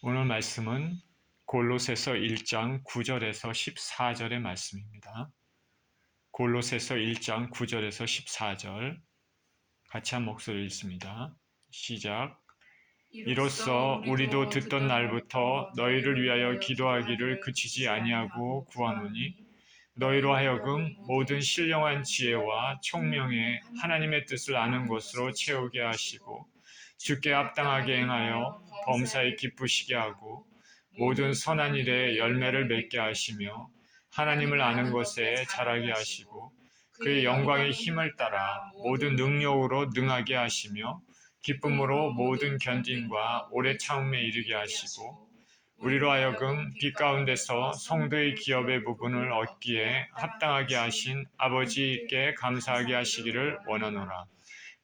오늘 말씀은 골로새서 1장 9절에서 14절의 말씀입니다. 골로새서 1장 9절에서 14절 같이 한 목소리 읽습니다. 시작. 이로써 우리도 듣던 날부터 너희를 위하여 기도하기를 그치지 아니하고 구하노니 너희로 하여금 모든 신령한 지혜와 총명에 하나님의 뜻을 아는 것으로 채우게 하시고 주께 합당하게 행하여 범사에 기쁘시게 하고 모든 선한 일에 열매를 맺게 하시며 하나님을 아는 것에 자라게 하시고 그의 영광의 힘을 따라 모든 능력으로 능하게 하시며 기쁨으로 모든 견딘과 오래 참음에 이르게 하시고 우리로 하여금 빛 가운데서 성도의 기업의 부분을 얻기에 합당하게 하신 아버지께 감사하게 하시기를 원하노라.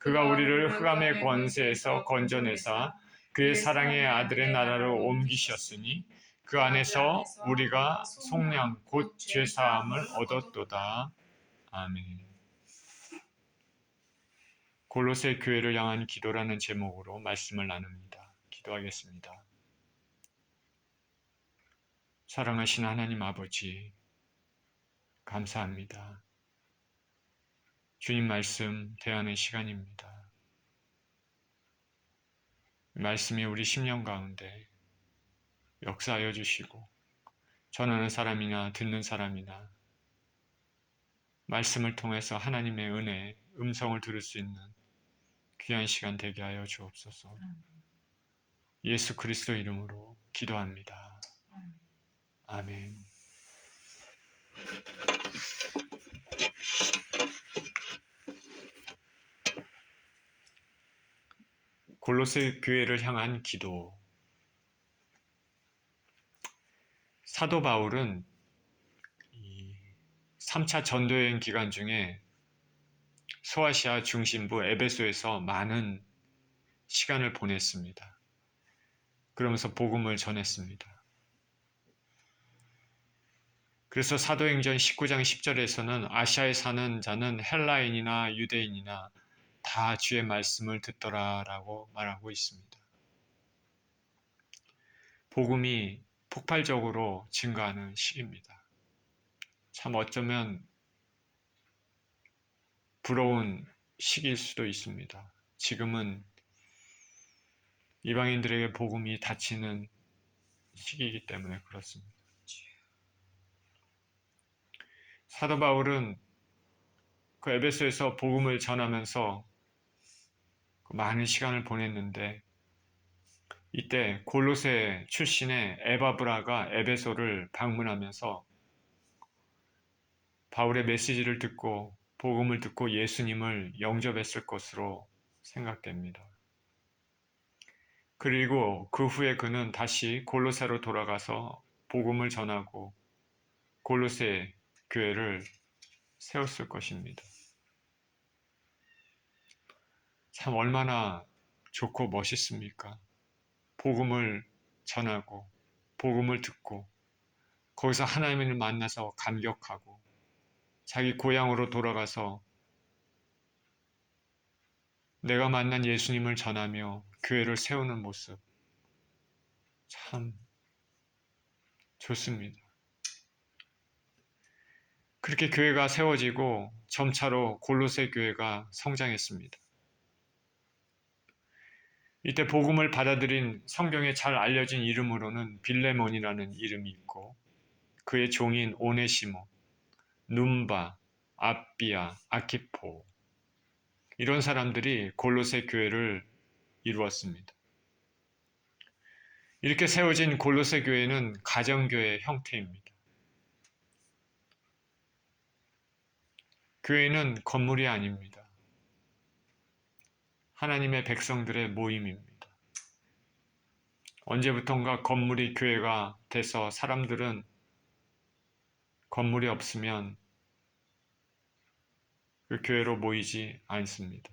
그가 우리를 흑암의 권세에서 건져내사 그의 사랑의 아들의 나라로 옮기셨으니 그 안에서 우리가 속량 곧 죄사함을 얻었도다. 아멘. 골로새 교회를 향한 기도라는 제목으로 말씀을 나눕니다. 기도하겠습니다. 사랑하신 하나님 아버지, 감사합니다. 주님 말씀 대하는 시간입니다. 말씀이 우리 심령 가운데 역사하여 주시고 전하는 사람이나 듣는 사람이나 말씀을 통해서 하나님의 은혜, 음성을 들을 수 있는 귀한 시간 되게 하여 주옵소서. 예수 그리스도 이름으로 기도합니다. 아멘. 골로새 교회를 향한 기도. 사도 바울은 3차 전도여행 기간 중에 소아시아 중심부 에베소에서 많은 시간을 보냈습니다. 그러면서 복음을 전했습니다. 그래서 사도행전 19장 10절에서는 아시아에 사는 자는 헬라인이나 유대인이나 다 주의 말씀을 듣더라라고 말하고 있습니다. 복음이 폭발적으로 증가하는 시기입니다. 참 어쩌면 부러운 시기일 수도 있습니다. 지금은 이방인들에게 복음이 닫히는 시기이기 때문에 그렇습니다. 사도 바울은 그 에베소에서 복음을 전하면서 많은 시간을 보냈는데 이때 골로새 출신의 에바브라가 에베소를 방문하면서 바울의 메시지를 듣고 복음을 듣고 예수님을 영접했을 것으로 생각됩니다. 그리고 그 후에 그는 다시 골로새로 돌아가서 복음을 전하고 골로새 교회를 세웠을 것입니다. 참 얼마나 좋고 멋있습니까? 복음을 전하고 복음을 듣고 거기서 하나님을 만나서 감격하고 자기 고향으로 돌아가서 내가 만난 예수님을 전하며 교회를 세우는 모습 참 좋습니다. 그렇게 교회가 세워지고 점차로 골로새 교회가 성장했습니다. 이때 복음을 받아들인 성경에 잘 알려진 이름으로는 빌레몬이라는 이름이 있고 그의 종인 오네시모, num바, 아비아, 아키포 이런 사람들이 골로새 교회를 이루었습니다. 이렇게 세워진 골로새 교회는 가정교회 형태입니다. 교회는 건물이 아닙니다. 하나님의 백성들의 모임입니다. 언제부턴가 건물이 교회가 돼서 사람들은 건물이 없으면 그 교회로 모이지 않습니다.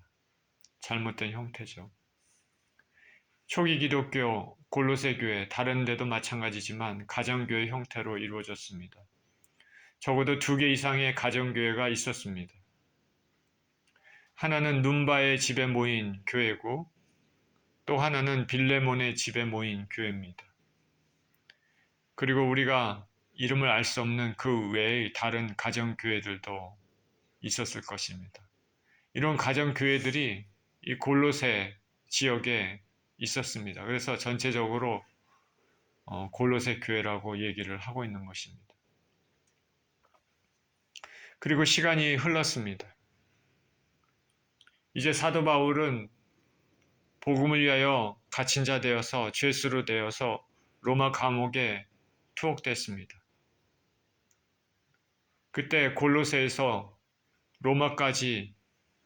잘못된 형태죠. 초기 기독교 골로새 교회 다른 데도 마찬가지지만 가정교회 형태로 이루어졌습니다. 적어도 2개 이상의 가정교회가 있었습니다. 하나는 num바의 집에 모인 교회고 또 하나는 빌레몬의 집에 모인 교회입니다. 그리고 우리가 이름을 알 수 없는 그 외의 다른 가정교회들도 있었을 것입니다. 이런 가정교회들이 이 골로새 지역에 있었습니다. 그래서 전체적으로 골로새 교회라고 얘기를 하고 있는 것입니다. 그리고 시간이 흘렀습니다. 이제 사도 바울은 복음을 위하여 갇힌 자 되어서 죄수로 되어서 로마 감옥에 투옥됐습니다. 그때 골로새에서 로마까지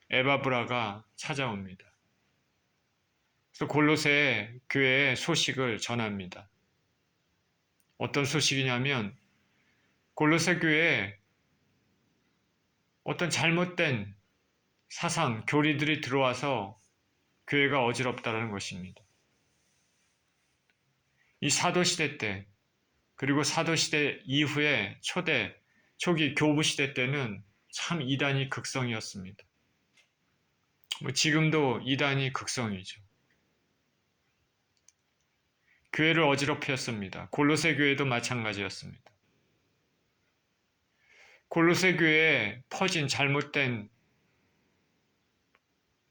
에바브라가 찾아옵니다. 그래서 골로새 교회의 소식을 전합니다. 어떤 소식이냐면 골로새 교회에 어떤 잘못된 사상, 교리들이 들어와서 교회가 어지럽다는 것입니다. 이 사도시대 때, 그리고 사도시대 이후에 초기 교부시대 때는 참 이단이 극성이었습니다. 지금도 이단이 극성이죠. 교회를 어지럽혔습니다. 골로새 교회도 마찬가지였습니다. 골로새 교회에 퍼진 잘못된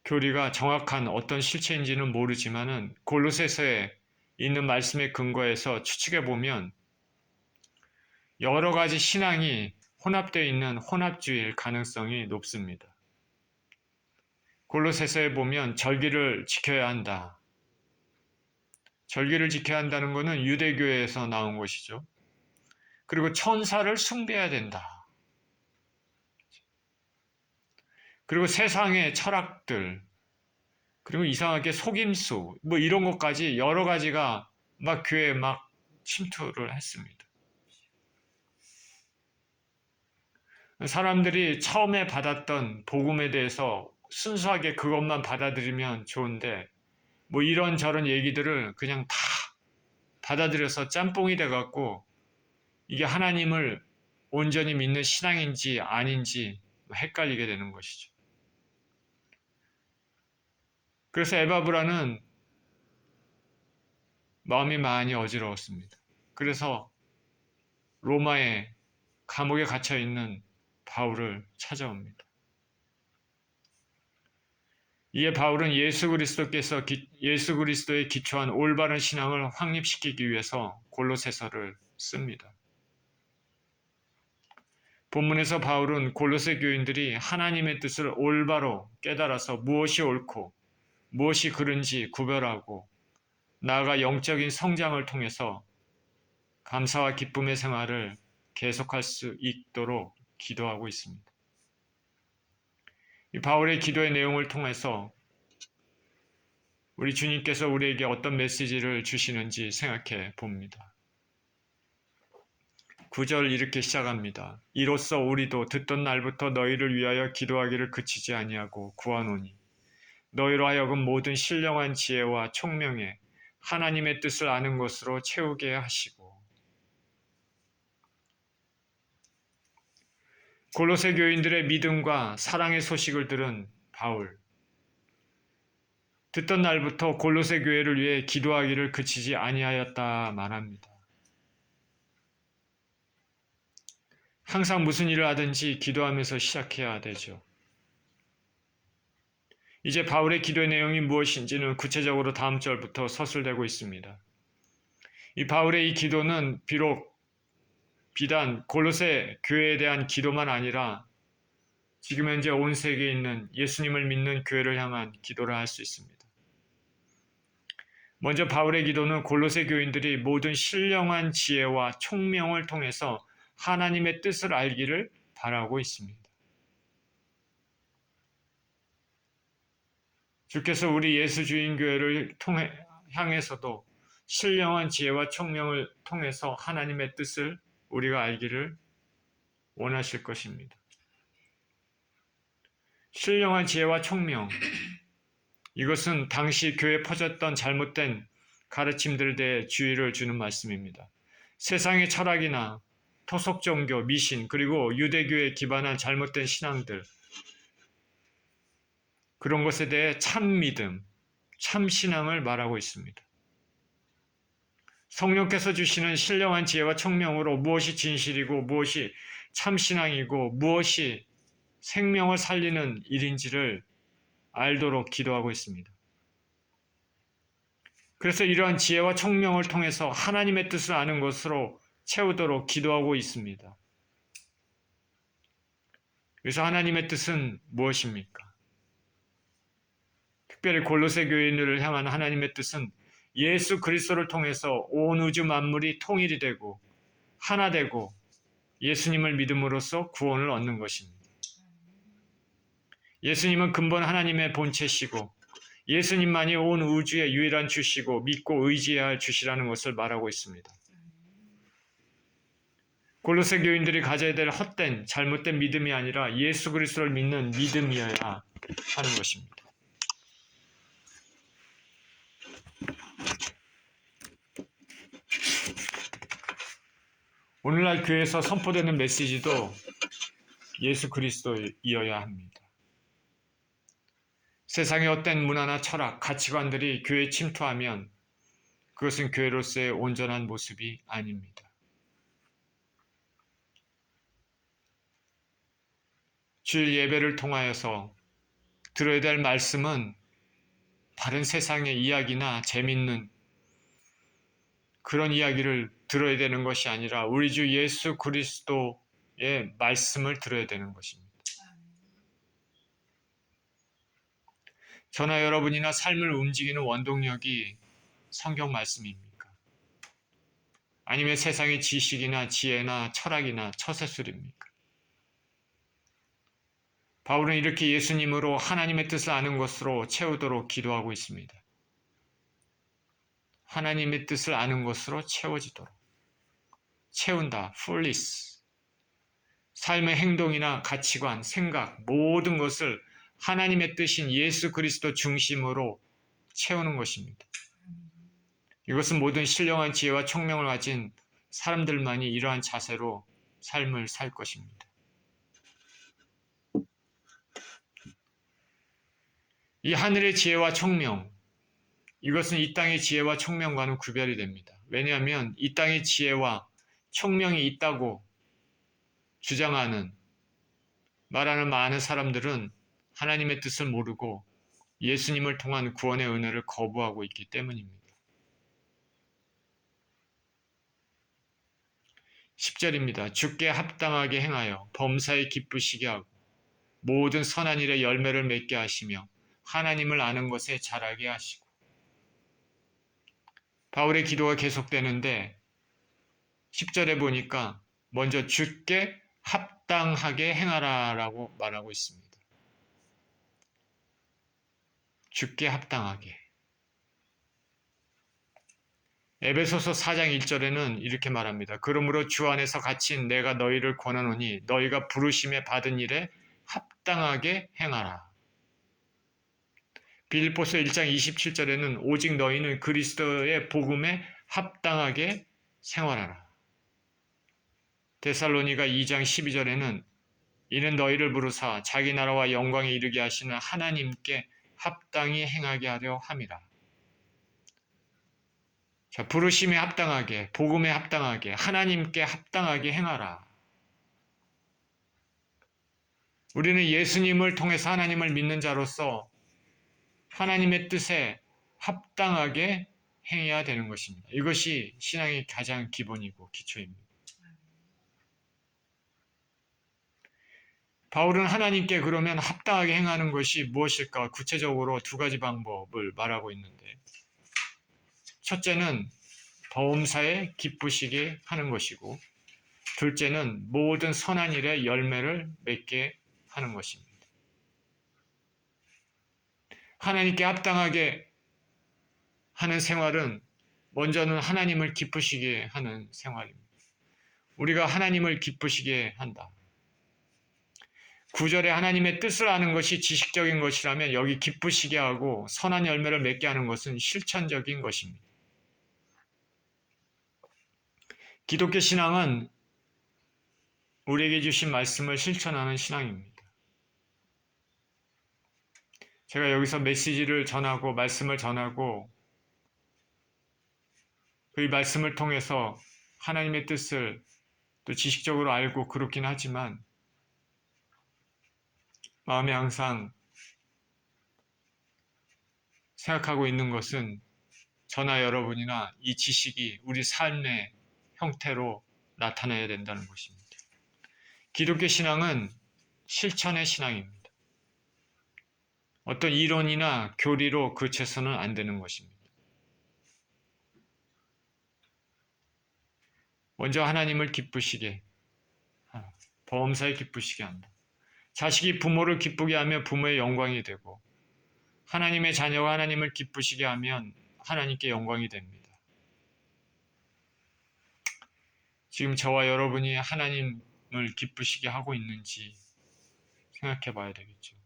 교리가 정확한 어떤 실체인지는 모르지만은 골로새서에 있는 말씀의 근거에서 추측해 보면 여러 가지 신앙이 혼합되어 있는 혼합주의일 가능성이 높습니다. 골로새서에 보면 절기를 지켜야 한다. 절기를 지켜야 한다는 것은 유대교에서 나온 것이죠. 그리고 천사를 숭배해야 된다. 그리고 세상의 철학들, 그리고 이상하게 속임수, 이런 것까지 여러 가지가 막 교회에 막 침투를 했습니다. 사람들이 처음에 받았던 복음에 대해서 순수하게 그것만 받아들이면 좋은데, 이런저런 얘기들을 그냥 다 받아들여서 짬뽕이 돼갖고, 이게 하나님을 온전히 믿는 신앙인지 아닌지 헷갈리게 되는 것이죠. 그래서 에바브라는 마음이 많이 어지러웠습니다. 그래서 로마의 감옥에 갇혀 있는 바울을 찾아옵니다. 이에 바울은 예수 그리스도에 기초한 올바른 신앙을 확립시키기 위해서 골로새서를 씁니다. 본문에서 바울은 골로새 교인들이 하나님의 뜻을 올바로 깨달아서 무엇이 옳고 무엇이 그른지 구별하고 나아가 영적인 성장을 통해서 감사와 기쁨의 생활을 계속할 수 있도록 기도하고 있습니다. 이 바울의 기도의 내용을 통해서 우리 주님께서 우리에게 어떤 메시지를 주시는지 생각해 봅니다. 9절 이렇게 시작합니다. 이로써 우리도 듣던 날부터 너희를 위하여 기도하기를 그치지 아니하고 구하노니 너희로 하여금 모든 신령한 지혜와 총명에 하나님의 뜻을 아는 것으로 채우게 하시고. 골로새 교인들의 믿음과 사랑의 소식을 들은 바울. 듣던 날부터 골로새 교회를 위해 기도하기를 그치지 아니하였다 말합니다. 항상 무슨 일을 하든지 기도하면서 시작해야 되죠. 이제 바울의 기도의 내용이 무엇인지는 구체적으로 다음 절부터 서술되고 있습니다. 이 바울의 이 기도는 비단 골로새 교회에 대한 기도만 아니라 지금 현재 온 세계에 있는 예수님을 믿는 교회를 향한 기도를 할 수 있습니다. 먼저 바울의 기도는 골로새 교인들이 모든 신령한 지혜와 총명을 통해서 하나님의 뜻을 알기를 바라고 있습니다. 주께서 우리 예수 주인 교회를 향해서도 신령한 지혜와 총명을 통해서 하나님의 뜻을 우리가 알기를 원하실 것입니다. 신령한 지혜와 총명, 이것은 당시 교회에 퍼졌던 잘못된 가르침들에 대해 주의를 주는 말씀입니다. 세상의 철학이나 토속 종교, 미신, 그리고 유대교에 기반한 잘못된 신앙들, 그런 것에 대해 참 믿음, 참 신앙을 말하고 있습니다. 성령께서 주시는 신령한 지혜와 총명으로 무엇이 진실이고 무엇이 참신앙이고 무엇이 생명을 살리는 일인지를 알도록 기도하고 있습니다. 그래서 이러한 지혜와 총명을 통해서 하나님의 뜻을 아는 것으로 채우도록 기도하고 있습니다. 그래서 하나님의 뜻은 무엇입니까? 특별히 골로새 교인들을 향한 하나님의 뜻은 예수 그리스도를 통해서 온 우주 만물이 통일이 되고 하나 되고 예수님을 믿음으로써 구원을 얻는 것입니다. 예수님은 근본 하나님의 본체시고 예수님만이 온 우주의 유일한 주시고 믿고 의지해야 할 주시라는 것을 말하고 있습니다. 골로새 교인들이 가져야 될 헛된 잘못된 믿음이 아니라 예수 그리스도를 믿는 믿음이어야 하는 것입니다. 오늘날 교회에서 선포되는 메시지도 예수 그리스도이어야 합니다. 세상의 어떤 문화나 철학, 가치관들이 교회에 침투하면 그것은 교회로서의 온전한 모습이 아닙니다. 주일 예배를 통하여서 들어야 될 말씀은 다른 세상의 이야기나 재밌는 그런 이야기를 들어야 되는 것이 아니라 우리 주 예수 그리스도의 말씀을 들어야 되는 것입니다. 저나 여러분이나 삶을 움직이는 원동력이 성경 말씀입니까? 아니면 세상의 지식이나 지혜나 철학이나 처세술입니까? 바울은 이렇게 예수님으로 하나님의 뜻을 아는 것으로 채우도록 기도하고 있습니다. 하나님의 뜻을 아는 것으로 채워지도록. 채운다. fullness. 삶의 행동이나 가치관, 생각, 모든 것을 하나님의 뜻인 예수 그리스도 중심으로 채우는 것입니다. 이것은 모든 신령한 지혜와 총명을 가진 사람들만이 이러한 자세로 삶을 살 것입니다. 이 하늘의 지혜와 총명, 이것은 이 땅의 지혜와 총명과는 구별이 됩니다. 왜냐하면 이 땅의 지혜와 총명이 있다고 주장하는, 말하는 많은 사람들은 하나님의 뜻을 모르고 예수님을 통한 구원의 은혜를 거부하고 있기 때문입니다. 10절입니다. 주께 합당하게 행하여 범사에 기쁘시게 하고 모든 선한 일에 열매를 맺게 하시며 하나님을 아는 것에 자라게 하시고. 바울의 기도가 계속되는데 10절에 보니까 먼저 주께 합당하게 행하라라고 말하고 있습니다. 주께 합당하게. 에베소서 4장 1절에는 이렇게 말합니다. 그러므로 주 안에서 갇힌 내가 너희를 권하노니 너희가 부르심에 받은 일에 합당하게 행하라. 빌립보서 1장 27절에는 오직 너희는 그리스도의 복음에 합당하게 생활하라. 데살로니가 2장 12절에는 이는 너희를 부르사 자기 나라와 영광에 이르게 하시는 하나님께 합당히 행하게 하려 함이라. 자, 부르심에 합당하게, 복음에 합당하게, 하나님께 합당하게 행하라. 우리는 예수님을 통해서 하나님을 믿는 자로서 하나님의 뜻에 합당하게 행해야 되는 것입니다. 이것이 신앙의 가장 기본이고 기초입니다. 바울은 하나님께 그러면 합당하게 행하는 것이 무엇일까? 구체적으로 두 가지 방법을 말하고 있는데, 첫째는 범사에 기쁘시게 하는 것이고, 둘째는 모든 선한 일에 열매를 맺게 하는 것입니다. 하나님께 합당하게 하는 생활은 먼저는 하나님을 기쁘시게 하는 생활입니다. 우리가 하나님을 기쁘시게 한다. 9절에 하나님의 뜻을 아는 것이 지식적인 것이라면 여기 기쁘시게 하고 선한 열매를 맺게 하는 것은 실천적인 것입니다. 기독교 신앙은 우리에게 주신 말씀을 실천하는 신앙입니다. 제가 여기서 메시지를 전하고 말씀을 전하고 그 말씀을 통해서 하나님의 뜻을 또 지식적으로 알고 그렇긴 하지만 마음에 항상 생각하고 있는 것은 저나 여러분이나 이 지식이 우리 삶의 형태로 나타나야 된다는 것입니다. 기독교 신앙은 실천의 신앙입니다. 어떤 이론이나 교리로 그쳐서는 안 되는 것입니다. 먼저 하나님을 기쁘시게, 범사에 기쁘시게 한다. 자식이 부모를 기쁘게 하면 부모의 영광이 되고 하나님의 자녀가 하나님을 기쁘시게 하면 하나님께 영광이 됩니다. 지금 저와 여러분이 하나님을 기쁘시게 하고 있는지 생각해 봐야 되겠죠.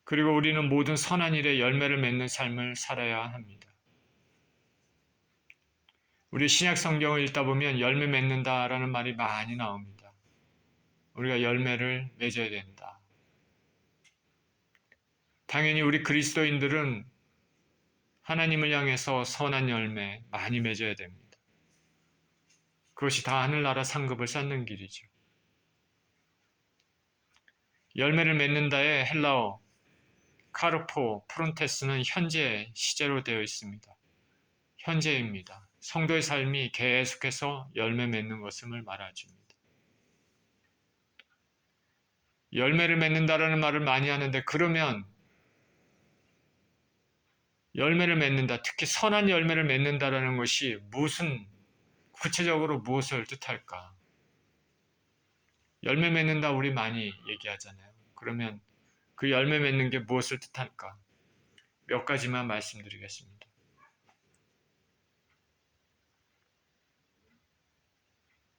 그리고 우리는 모든 선한 일에 열매를 맺는 삶을 살아야 합니다. 우리 신약 성경을 읽다 보면 열매 맺는다라는 말이 많이 나옵니다. 우리가 열매를 맺어야 된다. 당연히 우리 그리스도인들은 하나님을 향해서 선한 열매 많이 맺어야 됩니다. 그것이 다 하늘나라 상급을 쌓는 길이죠. 열매를 맺는다의 헬라어 카르포 프론테스는 현재 시제로 되어 있습니다. 현재입니다. 성도의 삶이 계속해서 열매 맺는 것을 말해줍니다. 열매를 맺는다라는 말을 많이 하는데 그러면 열매를 맺는다, 특히 선한 열매를 맺는다라는 것이 구체적으로 무엇을 뜻할까? 열매 맺는다 우리 많이 얘기하잖아요. 그러면 그 열매 맺는 게 무엇을 뜻할까? 몇 가지만 말씀드리겠습니다.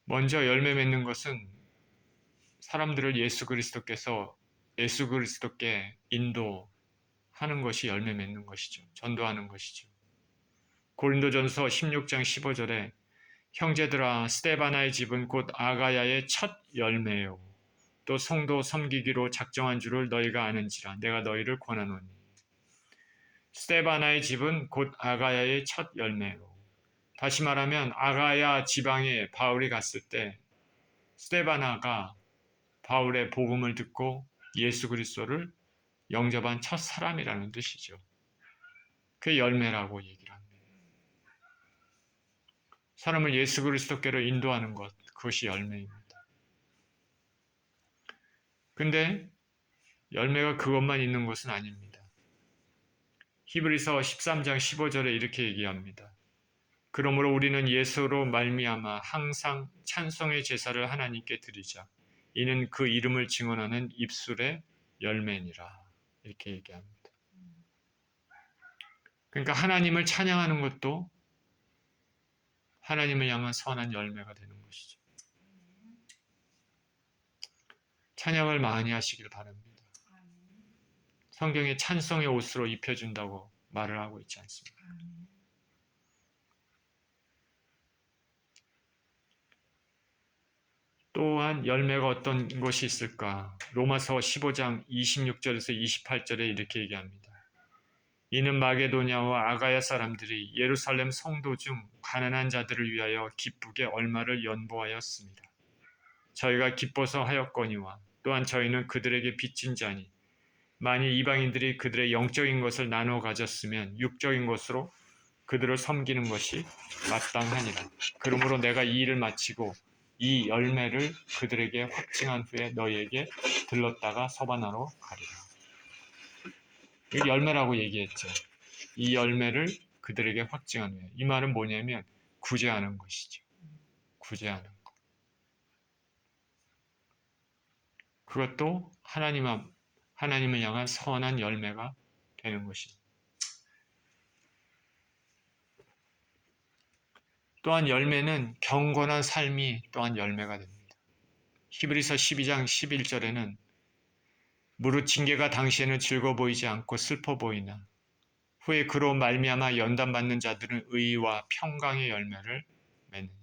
먼저 열매 맺는 것은 사람들을 예수 그리스도께 인도하는 것이 열매 맺는 것이죠. 전도하는 것이죠. 고린도전서 16장 15절에 형제들아 스데바나의 집은 곧 아가야의 첫 열매요. 또 성도 섬기기로 작정한 줄을 너희가 아는지라 내가 너희를 권하노니. 스데바나의 집은 곧 아가야의 첫 열매요. 다시 말하면 아가야 지방에 바울이 갔을 때 스데바나가 바울의 복음을 듣고 예수 그리스도를 영접한 첫 사람이라는 뜻이죠. 그게 열매라고 얘기를 합니다. 사람을 예수 그리스도께로 인도하는 것, 그것이 열매입니다. 근데 열매가 그것만 있는 것은 아닙니다. 히브리서 13장 15절에 이렇게 얘기합니다. 그러므로 우리는 예수로 말미암아 항상 찬송의 제사를 하나님께 드리자. 이는 그 이름을 증언하는 입술의 열매니라. 이렇게 얘기합니다. 그러니까 하나님을 찬양하는 것도 하나님을 향한 선한 열매가 되는 것이죠. 찬양을 많이 하시길 바랍니다. 성경에 찬송의 옷으로 입혀준다고 말을 하고 있지 않습니까? 또한 열매가 어떤 것이 있을까? 로마서 15장 26절에서 28절에 이렇게 얘기합니다. 이는 마게도냐와 아가야 사람들이 예루살렘 성도 중 가난한 자들을 위하여 기쁘게 얼마를 연보하였습니다. 저희가 기뻐서 하였거니와 또한 저희는 그들에게 빚진 자니 만일 이방인들이 그들의 영적인 것을 나눠 가졌으면 육적인 것으로 그들을 섬기는 것이 마땅하니라. 그러므로 내가 이 일을 마치고 이 열매를 그들에게 확증한 후에 너희에게 들렀다가 서바나로 가리라. 이 열매라고 얘기했죠. 이 열매를 그들에게 확증한 후에. 이 말은 뭐냐면 구제하는 것이죠. 구제하는 것. 그것도 하나님을 향한 선한 열매가 되는 것입니다. 또한 열매는 경건한 삶이 또한 열매가 됩니다. 히브리서 12장 11절에는 무릇 징계가 당시에는 즐거워 보이지 않고 슬퍼 보이나 후에 그로 말미암아 연단받는 자들은 의와 평강의 열매를 맺느니라.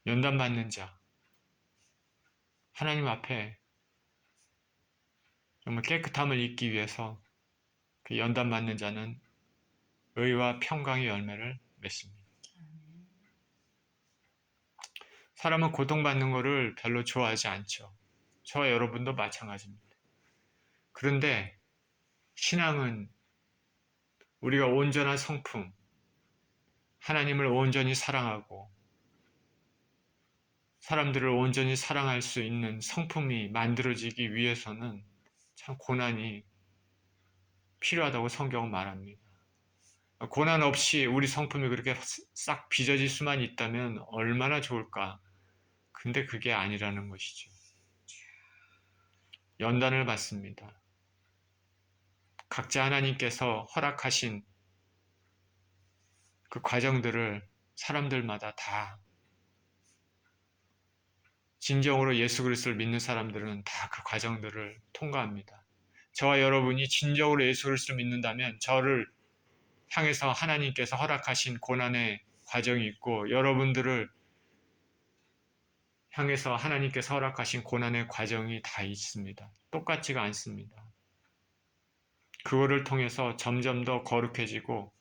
연단받는 자, 하나님 앞에 정말 깨끗함을 잊기 위해서 그 연단 맞는 자는 의와 평강의 열매를 맺습니다. 사람은 고통받는 것을 별로 좋아하지 않죠. 저와 여러분도 마찬가지입니다. 그런데 신앙은 우리가 온전한 성품, 하나님을 온전히 사랑하고 사람들을 온전히 사랑할 수 있는 성품이 만들어지기 위해서는 참 고난이 필요하다고 성경은 말합니다. 고난 없이 우리 성품이 그렇게 싹 빚어질 수만 있다면 얼마나 좋을까. 근데 그게 아니라는 것이죠. 연단을 받습니다. 각자 하나님께서 허락하신 그 과정들을 사람들마다 다 진정으로 예수 그리스도를 믿는 사람들은 다 그 과정들을 통과합니다. 저와 여러분이 진정으로 예수 그리스도를 믿는다면 저를 향해서 하나님께서 허락하신 고난의 과정이 있고 여러분들을 향해서 하나님께서 허락하신 고난의 과정이 다 있습니다. 똑같지가 않습니다. 그거를 통해서 점점 더 거룩해지고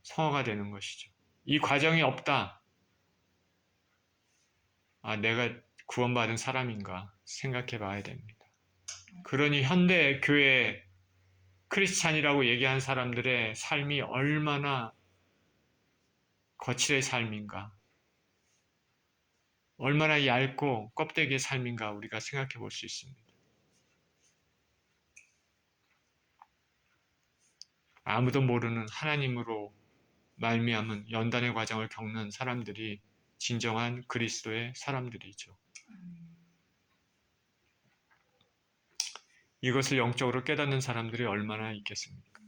성화가 되는 것이죠. 이 과정이 없다. 아, 내가 구원받은 사람인가 생각해 봐야 됩니다. 그러니 현대 교회 크리스찬이라고 얘기한 사람들의 삶이 얼마나 거칠의 삶인가, 얼마나 얇고 껍데기의 삶인가 우리가 생각해 볼 수 있습니다. 아무도 모르는 하나님으로 말미암은 연단의 과정을 겪는 사람들이 진정한 그리스도의 사람들이죠. 이것을 영적으로 깨닫는 사람들이 얼마나 있겠습니까?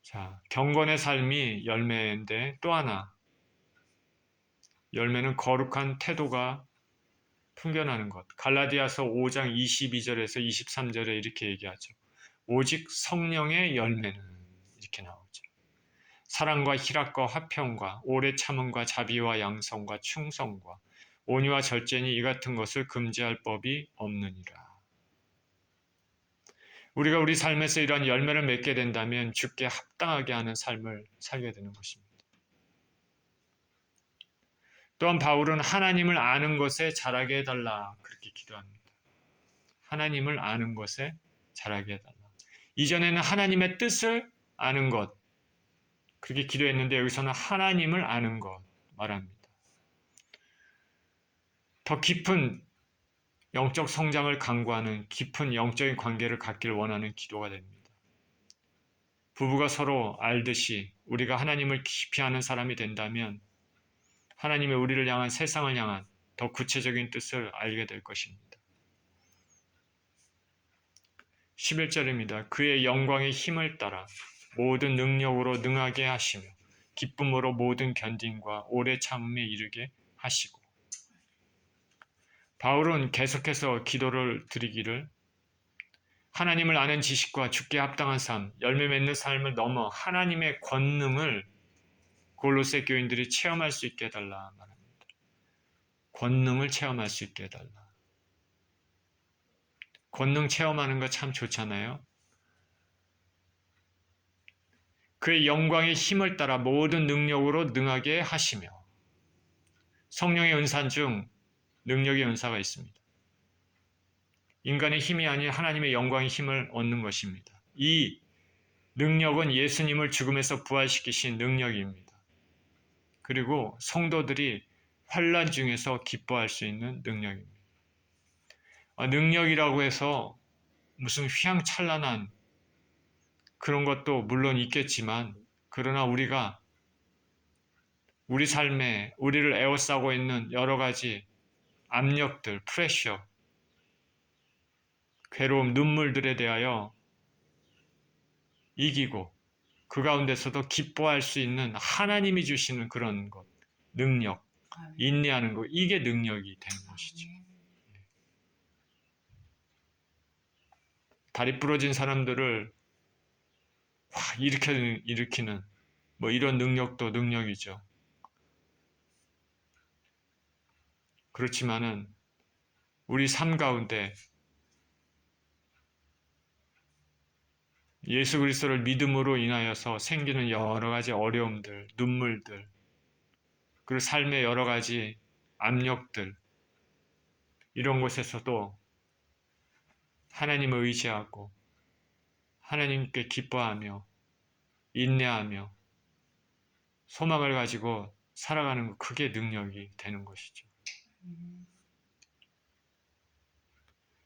자, 경건의 삶이 열매인데 또 하나 열매는 거룩한 태도가 풍겨나는 것. 갈라디아서 5장 22절에서 23절에 이렇게 얘기하죠. 오직 성령의 열매는 이렇게 나오죠. 사랑과 희락과 화평과 오래 참음과 자비와 양성과 충성과 온유와 절제니 이 같은 것을 금지할 법이 없느니라. 우리가 우리 삶에서 이러한 열매를 맺게 된다면 주께 합당하게 하는 삶을 살게 되는 것입니다. 또한 바울은 하나님을 아는 것에 자라게 해달라 그렇게 기도합니다. 하나님을 아는 것에 자라게 해달라. 이전에는 하나님의 뜻을 아는 것 그렇게 기도했는데 여기서는 하나님을 아는 것 말합니다. 더 깊은 영적 성장을 강구하는 깊은 영적인 관계를 갖기를 원하는 기도가 됩니다. 부부가 서로 알듯이 우리가 하나님을 깊이 아는 사람이 된다면 하나님의 우리를 향한 세상을 향한 더 구체적인 뜻을 알게 될 것입니다. 11절입니다. 그의 영광의 힘을 따라 모든 능력으로 능하게 하시며 기쁨으로 모든 견딘과 오래 참음에 이르게 하시고 바울은 계속해서 기도를 드리기를 하나님을 아는 지식과 주께 합당한 삶, 열매 맺는 삶을 넘어 하나님의 권능을 골로새 교인들이 체험할 수 있게 해달라 말합니다. 권능을 체험할 수 있게 해달라. 권능 체험하는 거 참 좋잖아요. 그의 영광의 힘을 따라 모든 능력으로 능하게 하시며 성령의 은사 중 능력의 은사가 있습니다. 인간의 힘이 아닌 하나님의 영광의 힘을 얻는 것입니다. 이 능력은 예수님을 죽음에서 부활시키신 능력입니다. 그리고 성도들이 환난 중에서 기뻐할 수 있는 능력입니다. 능력이라고 해서 무슨 휘황찬란한 그런 것도 물론 있겠지만 그러나 우리가 우리 삶에 우리를 에워싸고 있는 여러 가지 압력들, 프레셔, 괴로움, 눈물들에 대하여 이기고 그 가운데서도 기뻐할 수 있는 하나님이 주시는 그런 것, 능력, 인내하는 것, 이게 능력이 되는 것이죠. 다리 부러진 사람들을 확 일으키는 뭐 이런 능력도 능력이죠. 그렇지만은 우리 삶 가운데 예수 그리스도를 믿음으로 인하여서 생기는 여러 가지 어려움들, 눈물들, 그리고 삶의 여러 가지 압력들, 이런 곳에서도 하나님을 의지하고 하나님께 기뻐하며 인내하며 소망을 가지고 살아가는 것, 그게 능력이 되는 것이죠.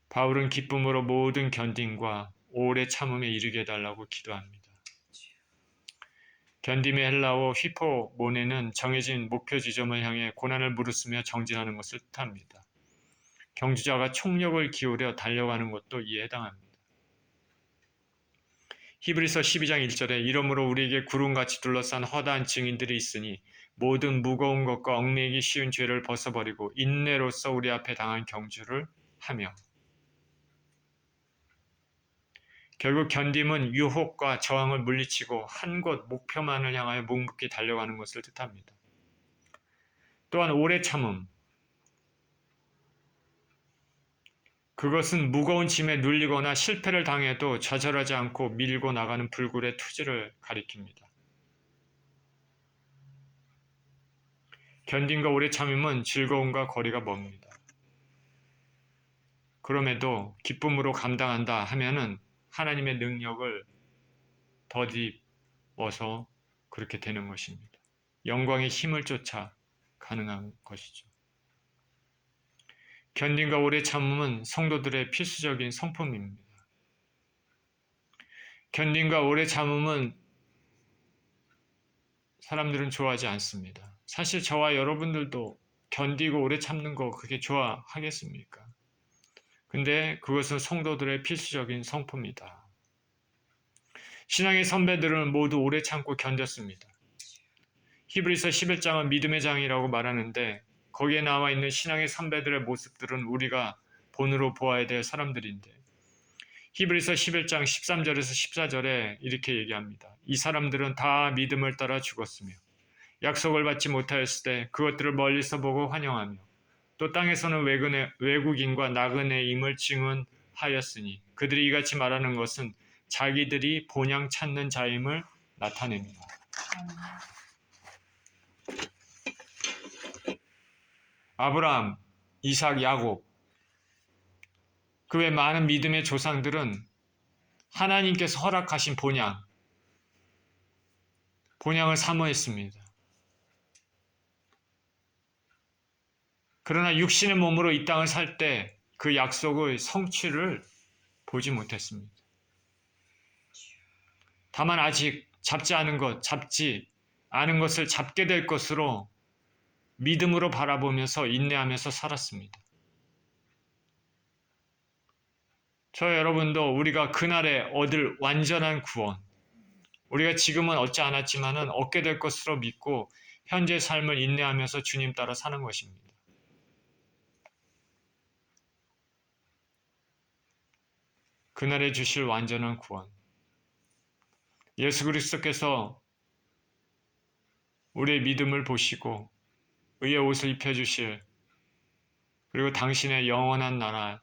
바울은 기쁨으로 모든 견딤과 오래 참음에 이르게 해달라고 기도합니다. 견딤의 헬라어 휘포모네는 정해진 목표 지점을 향해 고난을 무릅쓰며 정진하는 것을 뜻합니다. 경주자가 총력을 기울여 달려가는 것도 이에 해당합니다. 히브리서 12장 1절에 이러므로 우리에게 구름같이 둘러싼 허다한 증인들이 있으니 모든 무거운 것과 얽매이기 쉬운 죄를 벗어버리고 인내로써 우리 앞에 당한 경주를 하며, 결국 견딤은 유혹과 저항을 물리치고 한 곳 목표만을 향하여 묵묵히 달려가는 것을 뜻합니다. 또한 오래 참음, 그것은 무거운 짐에 눌리거나 실패를 당해도 좌절하지 않고 밀고 나가는 불굴의 투지를 가리킵니다. 견딤과 오래 참음은 즐거움과 거리가 멉니다. 그럼에도 기쁨으로 감당한다 하면은 하나님의 능력을 덧입어서 그렇게 되는 것입니다. 영광의 힘을 쫓아 가능한 것이죠. 견딤과 오래 참음은 성도들의 필수적인 성품입니다. 견딤과 오래 참음은 사람들은 좋아하지 않습니다. 사실 저와 여러분들도 견디고 오래 참는 거 그게 좋아하겠습니까? 근데 그것은 성도들의 필수적인 성품이다. 신앙의 선배들은 모두 오래 참고 견뎠습니다. 히브리서 11장은 믿음의 장이라고 말하는데 거기에 나와 있는 신앙의 선배들의 모습들은 우리가 본으로 보아야 될 사람들인데, 히브리서 11장 13절에서 14절에 이렇게 얘기합니다. 이 사람들은 다 믿음을 따라 죽었으며 약속을 받지 못하였을 때 그것들을 멀리서 보고 환영하며 또 땅에서는 외국인과 나그네임을 증언하였으니 그들이 이같이 말하는 것은 자기들이 본향 찾는 자임을 나타냅니다. 아브라함, 이삭, 야곱, 그 외 많은 믿음의 조상들은 하나님께서 허락하신 본향을 사모했습니다. 그러나 육신의 몸으로 이 땅을 살 때 그 약속의 성취를 보지 못했습니다. 다만 아직 잡지 않은 것을 잡게 될 것으로 믿음으로 바라보면서 인내하면서 살았습니다. 저 여러분도 우리가 그날에 얻을 완전한 구원, 우리가 지금은 얻지 않았지만은 얻게 될 것으로 믿고 현재 삶을 인내하면서 주님 따라 사는 것입니다. 그날에 주실 완전한 구원. 예수 그리스도께서 우리의 믿음을 보시고 의의 옷을 입혀주실, 그리고 당신의 영원한 나라로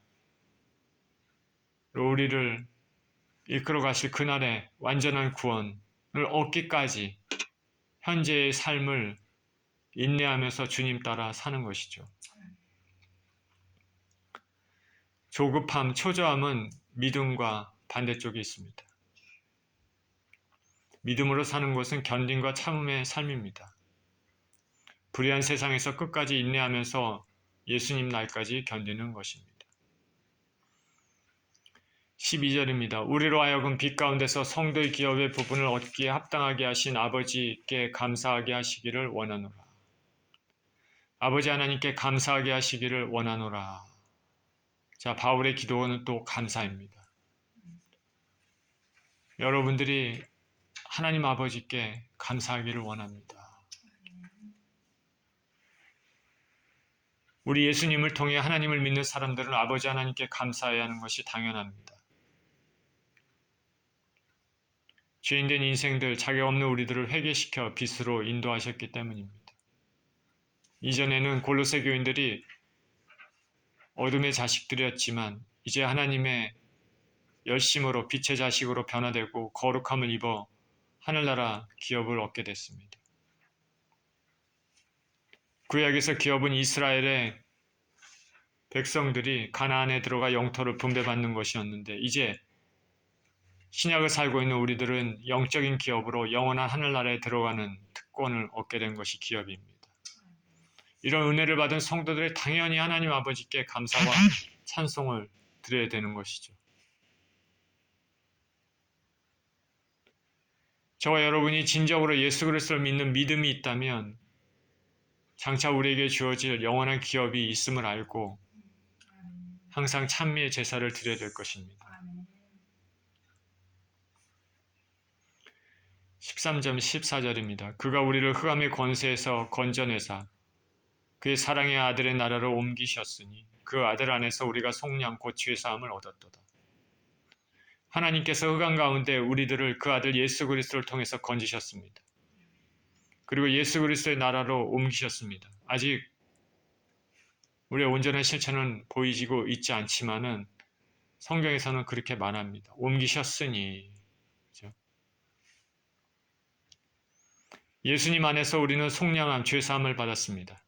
우리를 이끌어 가실 그날의 완전한 구원을 얻기까지 현재의 삶을 인내하면서 주님 따라 사는 것이죠. 조급함, 초조함은 믿음과 반대쪽에 있습니다. 믿음으로 사는 것은 견딤과 참음의 삶입니다. 불의한 세상에서 끝까지 인내하면서 예수님 날까지 견디는 것입니다. 12절입니다. 우리로 하여금 빛 가운데서 성도의 기업의 부분을 얻기에 합당하게 하신 아버지께 감사하게 하시기를 원하노라. 아버지 하나님께 감사하게 하시기를 원하노라. 자, 바울의 기도는 또 감사입니다. 여러분들이 하나님 아버지께 감사하기를 원합니다. 우리 예수님을 통해 하나님을 믿는 사람들은 아버지 하나님께 감사해야 하는 것이 당연합니다. 죄인된 인생들, 자격 없는 우리들을 회개시켜 빛으로 인도하셨기 때문입니다. 이전에는 골로새 교인들이 어둠의 자식들이었지만 이제 하나님의 열심으로 빛의 자식으로 변화되고 거룩함을 입어 하늘나라 기업을 얻게 됐습니다. 구약에서 기업은 이스라엘의 백성들이 가나안에 들어가 영토를 분배받는 것이었는데 이제 신약을 살고 있는 우리들은 영적인 기업으로 영원한 하늘나라에 들어가는 특권을 얻게 된 것이 기업입니다. 이런 은혜를 받은 성도들이 당연히 하나님 아버지께 감사와 찬송을 드려야 되는 것이죠. 저와 여러분이 진정으로 예수 그리스도를 믿는 믿음이 있다면 장차 우리에게 주어질 영원한 기업이 있음을 알고 항상 찬미의 제사를 드려야 될 것입니다. 13절 14절입니다. 그가 우리를 흑암의 권세에서 건져내사 그의 사랑의 아들의 나라로 옮기셨으니 그 아들 안에서 우리가 속량 곧 죄사함을 얻었도다. 하나님께서 흑암 가운데 우리들을 그 아들 예수 그리스도를 통해서 건지셨습니다. 그리고 예수 그리스도의 나라로 옮기셨습니다. 아직 우리의 온전한 실천은 보이지고 있지 않지만은 성경에서는 그렇게 말합니다. 옮기셨으니. 그렇죠? 예수님 안에서 우리는 속량함, 죄사함을 받았습니다.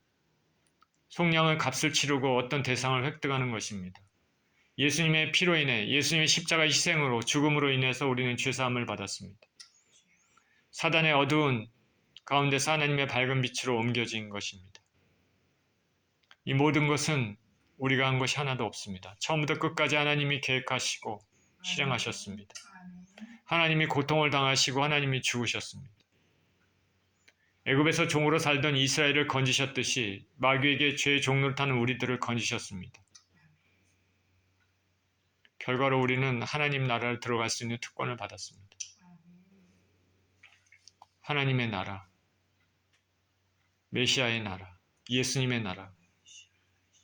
속량은 값을 치르고 어떤 대상을 획득하는 것입니다. 예수님의 피로 인해 예수님의 십자가 희생으로 죽음으로 인해서 우리는 죄사함을 받았습니다. 사단의 어두운 가운데서 하나님의 밝은 빛으로 옮겨진 것입니다. 이 모든 것은 우리가 한 것이 하나도 없습니다. 처음부터 끝까지 하나님이 계획하시고 실행하셨습니다. 하나님이 고통을 당하시고 하나님이 죽으셨습니다. 애굽에서 종으로 살던 이스라엘을 건지셨듯이 마귀에게 죄의 종로를 타는 우리들을 건지셨습니다. 결과로 우리는 하나님 나라를 들어갈 수 있는 특권을 받았습니다. 하나님의 나라, 메시아의 나라, 예수님의 나라,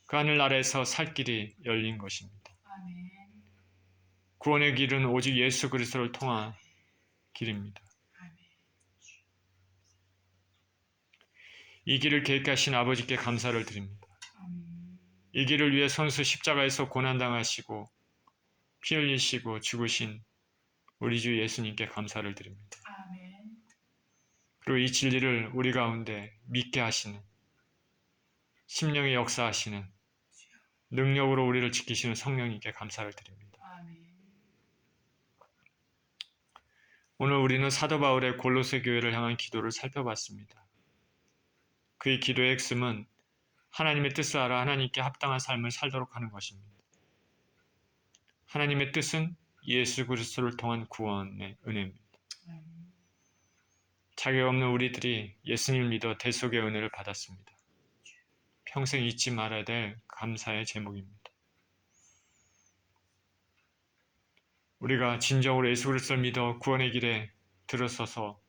그 하늘나라에서 살 길이 열린 것입니다. 구원의 길은 오직 예수 그리스도를 통한 길입니다. 이 길을 계획하신 아버지께 감사를 드립니다. 이 길을 위해 선수 십자가에서 고난당하시고 피 흘리시고 죽으신 우리 주 예수님께 감사를 드립니다. 그리고 이 진리를 우리 가운데 믿게 하시는 심령의 역사하시는 능력으로 우리를 지키시는 성령님께 감사를 드립니다. 오늘 우리는 사도 바울의 골로새 교회를 향한 기도를 살펴봤습니다. 그의 기도의 핵심은 하나님의 뜻을 알아 하나님께 합당한 삶을 살도록 하는 것입니다. 하나님의 뜻은 예수 그리스도를 통한 구원의 은혜입니다. 자격 없는 우리들이 예수님을 믿어 대속의 은혜를 받았습니다. 평생 잊지 말아야 될 감사의 제목입니다. 우리가 진정으로 예수 그리스도를 믿어 구원의 길에 들어서서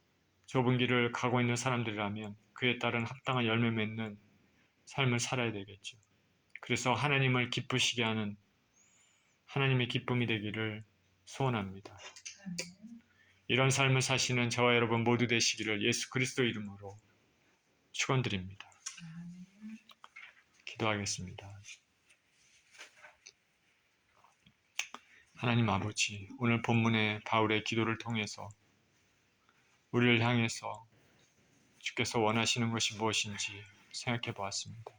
좁은 길을 가고 있는 사람들이라면 그에 따른 합당한 열매 맺는 삶을 살아야 되겠죠. 그래서 하나님을 기쁘시게 하는 하나님의 기쁨이 되기를 소원합니다. 이런 삶을 사시는 저와 여러분 모두 되시기를 예수 그리스도 이름으로 축원드립니다. 기도하겠습니다. 하나님 아버지, 오늘 본문의 바울의 기도를 통해서 우리를 향해서 주께서 원하시는 것이 무엇인지 생각해 보았습니다.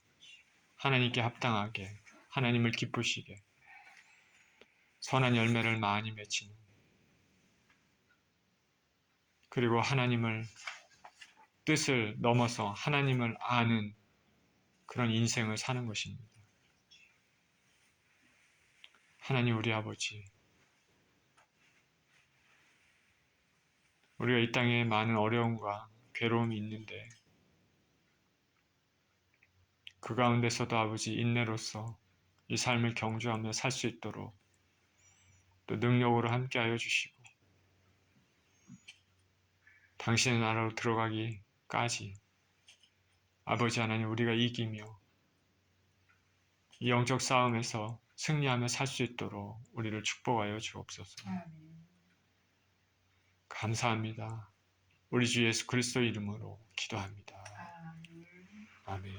하나님께 합당하게, 하나님을 기쁘시게, 선한 열매를 많이 맺히는, 그리고 하나님을 뜻을 넘어서 하나님을 아는 그런 인생을 사는 것입니다. 하나님 우리 아버지, 우리가 이 땅에 많은 어려움과 괴로움이 있는데 그 가운데서도 아버지 인내로서 이 삶을 경주하며 살 수 있도록 또 능력으로 함께하여 주시고 당신의 나라로 들어가기까지 아버지 하나님 우리가 이기며 이 영적 싸움에서 승리하며 살 수 있도록 우리를 축복하여 주옵소서. 감사합니다. 우리 주 예수 그리스도 이름으로 기도합니다. 아멘.